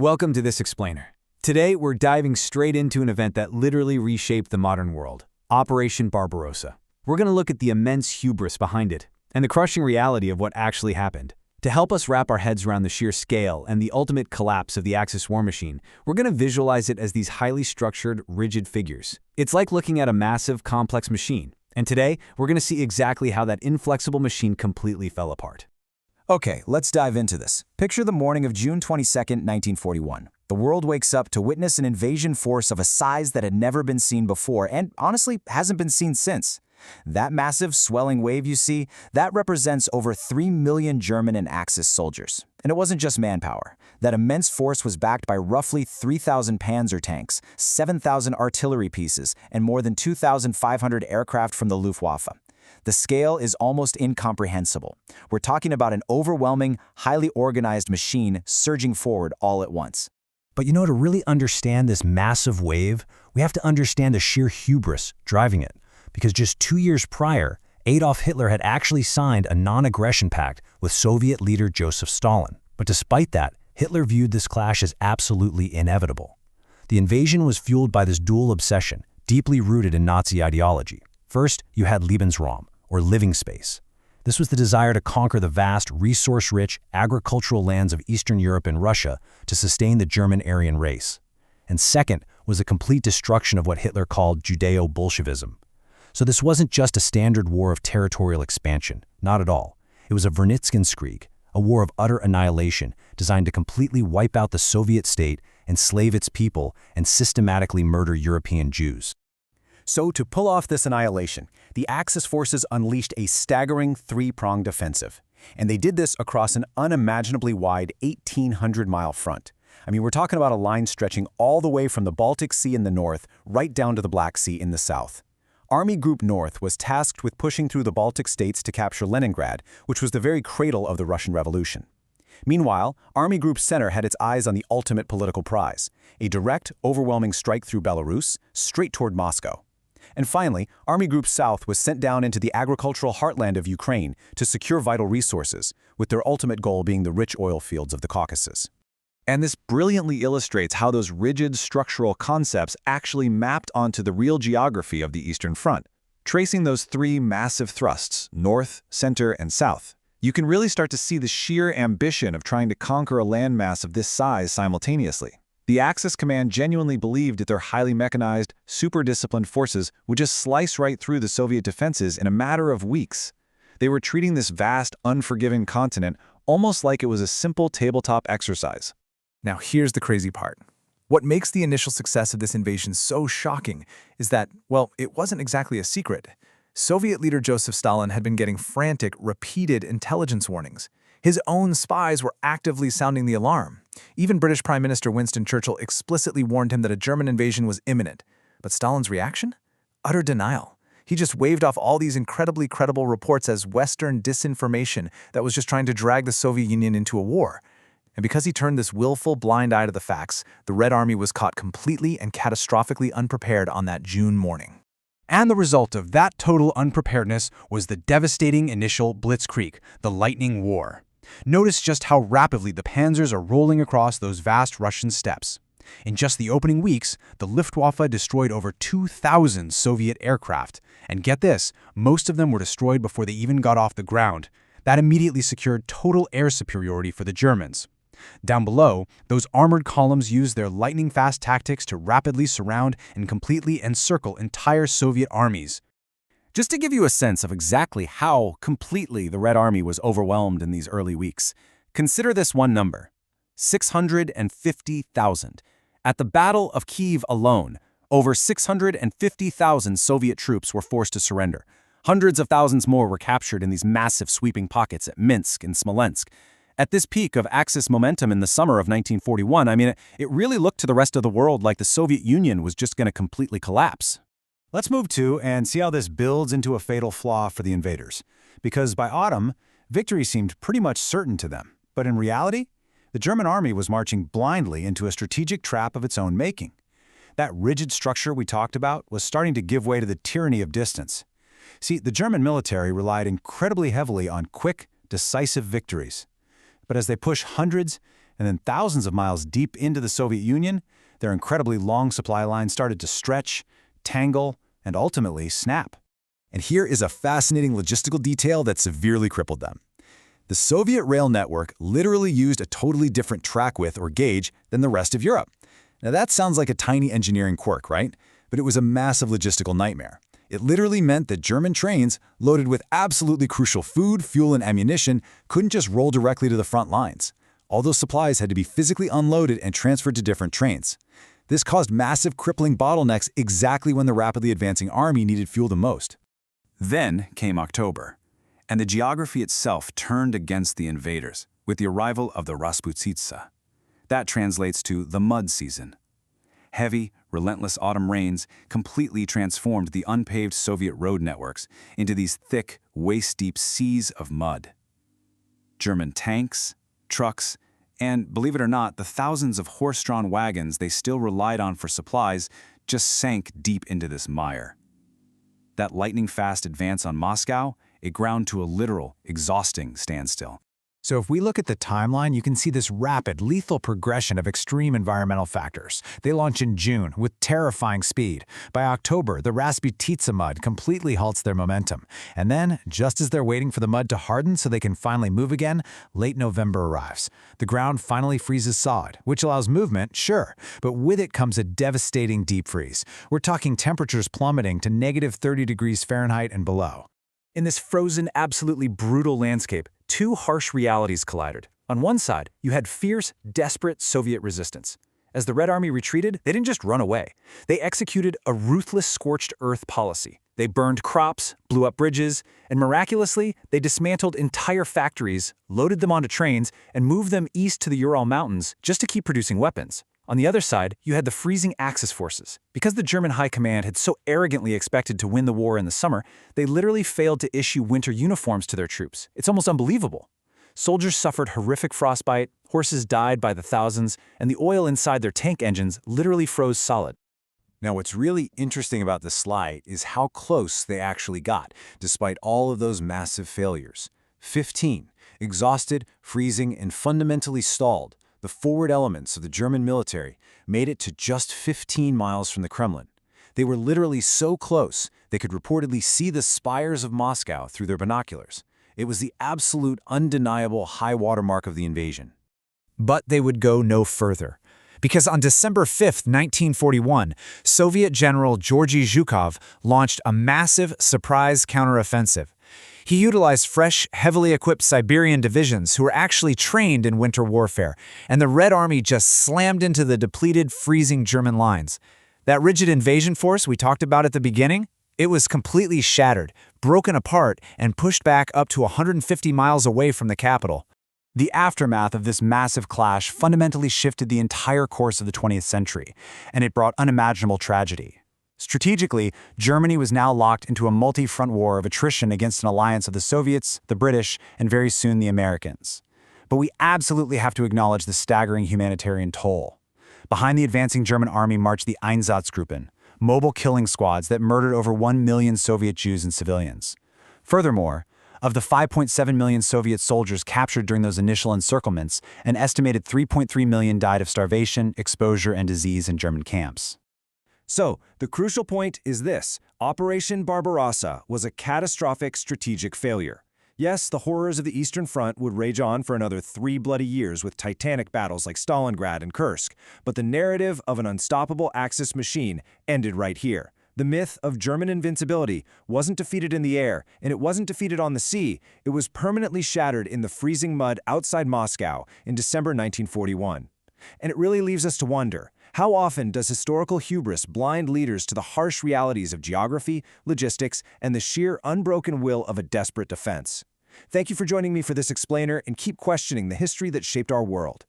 Welcome to this explainer. Today, we're diving straight into an event that literally reshaped the modern world, Operation Barbarossa. We're going to look at the immense hubris behind it and the crushing reality of what actually happened. To help us wrap our heads around the sheer scale and the ultimate collapse of the Axis war machine, we're going to visualize it as these highly structured, rigid figures. It's like looking at a massive, complex machine. And today, we're going to see exactly how that inflexible machine completely fell apart. Okay, let's dive into this. Picture the morning of June 22, 1941. The world wakes up to witness an invasion force of a size that had never been seen before and, honestly, hasn't been seen since. That massive swelling wave you see, that represents over 3 million German and Axis soldiers. And it wasn't just manpower. That immense force was backed by roughly 3,000 Panzer tanks, 7,000 artillery pieces, and more than 2,500 aircraft from the Luftwaffe. The scale is almost incomprehensible. We're talking about an overwhelming, highly organized machine surging forward all at once. But to really understand this massive wave, we have to understand the sheer hubris driving it. Because just 2 years prior, Adolf Hitler had actually signed a non-aggression pact with Soviet leader Joseph Stalin. But despite that, Hitler viewed this clash as absolutely inevitable. The invasion was fueled by this dual obsession, deeply rooted in Nazi ideology. First, you had Lebensraum, or living space. This was the desire to conquer the vast, resource-rich, agricultural lands of Eastern Europe and Russia to sustain the German Aryan race. And second was the complete destruction of what Hitler called Judeo-Bolshevism. So this wasn't just a standard war of territorial expansion, not at all. It was a Vernichtungskrieg, a war of utter annihilation designed to completely wipe out the Soviet state, enslave its people, and systematically murder European Jews. So to pull off this annihilation, the Axis forces unleashed a staggering three-pronged offensive. And they did this across an unimaginably wide 1,800-mile front. We're talking about a line stretching all the way from the Baltic Sea in the north right down to the Black Sea in the south. Army Group North was tasked with pushing through the Baltic states to capture Leningrad, which was the very cradle of the Russian Revolution. Meanwhile, Army Group Center had its eyes on the ultimate political prize, a direct, overwhelming strike through Belarus, straight toward Moscow. And finally, Army Group South was sent down into the agricultural heartland of Ukraine to secure vital resources, with their ultimate goal being the rich oil fields of the Caucasus. And this brilliantly illustrates how those rigid structural concepts actually mapped onto the real geography of the Eastern Front. Tracing those three massive thrusts, north, center, and south, you can really start to see the sheer ambition of trying to conquer a landmass of this size simultaneously. The Axis command genuinely believed that their highly mechanized, super-disciplined forces would just slice right through the Soviet defenses in a matter of weeks. They were treating this vast, unforgiving continent almost like it was a simple tabletop exercise. Now here's the crazy part. What makes the initial success of this invasion so shocking is that, well, it wasn't exactly a secret. Soviet leader Joseph Stalin had been getting frantic, repeated intelligence warnings. His own spies were actively sounding the alarm. Even British Prime Minister Winston Churchill explicitly warned him that a German invasion was imminent. But Stalin's reaction? Utter denial. He just waved off all these incredibly credible reports as Western disinformation that was just trying to drag the Soviet Union into a war. And because he turned this willful blind eye to the facts, the Red Army was caught completely and catastrophically unprepared on that June morning. And the result of that total unpreparedness was the devastating initial blitzkrieg, the Lightning War. Notice just how rapidly the panzers are rolling across those vast Russian steppes. In just the opening weeks, the Luftwaffe destroyed over 2,000 Soviet aircraft. And get this, most of them were destroyed before they even got off the ground. That immediately secured total air superiority for the Germans. Down below, those armored columns used their lightning-fast tactics to rapidly surround and completely encircle entire Soviet armies. Just to give you a sense of exactly how completely the Red Army was overwhelmed in these early weeks, consider this one number: 650,000. At the Battle of Kyiv alone, over 650,000 Soviet troops were forced to surrender. Hundreds of thousands more were captured in these massive sweeping pockets at Minsk and Smolensk. At this peak of Axis momentum in the summer of 1941, it really looked to the rest of the world like the Soviet Union was just going to completely collapse. Let's move to and see how this builds into a fatal flaw for the invaders. Because by autumn, victory seemed pretty much certain to them. But in reality, the German army was marching blindly into a strategic trap of its own making. That rigid structure we talked about was starting to give way to the tyranny of distance. See, the German military relied incredibly heavily on quick, decisive victories. But as they push hundreds And then thousands of miles deep into the Soviet Union, their incredibly long supply lines started to stretch, tangle, and ultimately snap. And here is a fascinating logistical detail that severely crippled them. The Soviet rail network literally used a totally different track width or gauge than the rest of Europe. Now that sounds like a tiny engineering quirk, right? But it was a massive logistical nightmare. It literally meant that German trains, loaded with absolutely crucial food, fuel, and ammunition, couldn't just roll directly to the front lines. All those supplies had to be physically unloaded and transferred to different trains. This caused massive crippling bottlenecks exactly when the rapidly advancing army needed fuel the most. Then came October, and the geography itself turned against the invaders with the arrival of the Rasputitsa. That translates to the mud season. Heavy, relentless autumn rains completely transformed the unpaved Soviet road networks into these thick, waist-deep seas of mud. German tanks, trucks, and, believe it or not, the thousands of horse-drawn wagons they still relied on for supplies just sank deep into this mire. That lightning-fast advance on Moscow, it ground to a literal, exhausting standstill. So if we look at the timeline, you can see this rapid, lethal progression of extreme environmental factors. They launch in June with terrifying speed. By October, the Rasputitsa mud completely halts their momentum. And then, just as they're waiting for the mud to harden so they can finally move again, late November arrives. The ground finally freezes solid, which allows movement, sure, but with it comes a devastating deep freeze. We're talking temperatures plummeting to negative 30 degrees Fahrenheit and below. In this frozen, absolutely brutal landscape, two harsh realities collided. On one side, you had fierce, desperate Soviet resistance. As the Red Army retreated, they didn't just run away. They executed a ruthless scorched earth policy. They burned crops, blew up bridges, and miraculously, they dismantled entire factories, loaded them onto trains, and moved them east to the Ural Mountains just to keep producing weapons. On the other side, you had the freezing Axis forces. Because the German high command had so arrogantly expected to win the war in the summer, they literally failed to issue winter uniforms to their troops. It's almost unbelievable. Soldiers suffered horrific frostbite, horses died by the thousands, and the oil inside their tank engines literally froze solid. Now, what's really interesting about this slide is how close they actually got, despite all of those massive failures. 15, exhausted, freezing, and fundamentally stalled. The forward elements of the German military made it to just 15 miles from the Kremlin. They were literally so close, they could reportedly see the spires of Moscow through their binoculars. It was the absolute, undeniable high watermark of the invasion. But they would go no further. Because on December 5, 1941, Soviet General Georgy Zhukov launched a massive surprise counteroffensive. He utilized fresh, heavily equipped Siberian divisions who were actually trained in winter warfare, and the Red Army just slammed into the depleted, freezing German lines. That rigid invasion force we talked about at the beginning, it was completely shattered, broken apart, and pushed back up to 150 miles away from the capital. The aftermath of this massive clash fundamentally shifted the entire course of the 20th century, and it brought unimaginable tragedy. Strategically, Germany was now locked into a multi-front war of attrition against an alliance of the Soviets, the British, and very soon the Americans. But we absolutely have to acknowledge the staggering humanitarian toll. Behind the advancing German army marched the Einsatzgruppen, mobile killing squads that murdered over 1 million Soviet Jews and civilians. Furthermore, of the 5.7 million Soviet soldiers captured during those initial encirclements, an estimated 3.3 million died of starvation, exposure, and disease in German camps. So, the crucial point is this: Operation Barbarossa was a catastrophic strategic failure. Yes, the horrors of the Eastern Front would rage on for another 3 bloody years with titanic battles like Stalingrad and Kursk, but the narrative of an unstoppable Axis machine ended right here. The myth of German invincibility wasn't defeated in the air, and it wasn't defeated on the sea. It was permanently shattered in the freezing mud outside Moscow in December 1941. And it really leaves us to wonder, how often does historical hubris blind leaders to the harsh realities of geography, logistics, and the sheer unbroken will of a desperate defense? Thank you for joining me for this explainer, and keep questioning the history that shaped our world.